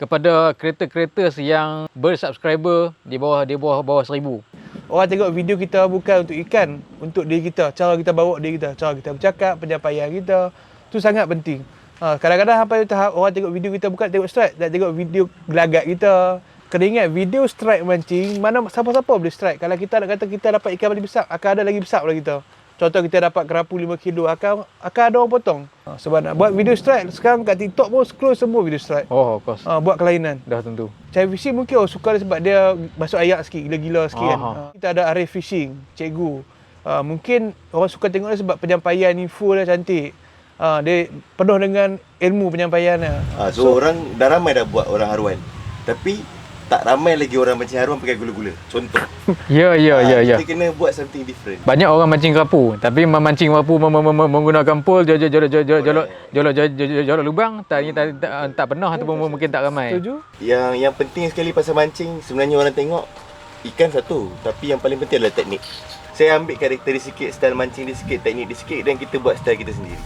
kepada creator-creators yang bersubscriber di bawah 1000. Orang tengok video kita bukan untuk ikan, untuk diri kita, cara kita bawa diri kita, cara kita bercakap, penyampaian kita, tu sangat penting. Kadang-kadang sampai tahap orang tengok video kita bukan tengok strike, tak tengok video gelagat kita. Kena ingat video strike mancing, mana siapa-siapa boleh strike. Kalau kita nak kata kita dapat ikan paling besar, akan ada lagi besar pada kita. Contoh kita dapat kerapu 5 kilo, akan ada orang potong. Sebab nak buat video strike, sekarang kat TikTok pun close semua video strike. Oh, of course. Buat kelainan. Dah tentu. Cari fishing mungkin orang suka dia sebab dia masuk ayak sikit, gila-gila sikit kan. Kita ada Arif Fishing, cikgu. Mungkin orang suka tengok dia sebab penyampaian info dia cantik. Dia penuh dengan ilmu penyampaian dia. So orang dah ramai dah buat orang haruan. Tapi tak ramai lagi orang mancing haruan pakai gula-gula. Contoh. Ya. Kita kena buat something different. Banyak orang mancing kerapu, tapi memancing kerapu menggunakan pole, jolok lubang, tak pernah ataupun mungkin tak ramai. Setuju? Yang penting sekali pasal mancing, sebenarnya orang tengok ikan satu, tapi yang paling penting adalah teknik. Saya ambil karakter dia sikit, style mancing dia sikit, teknik dia sikit, dan kita buat style kita sendiri.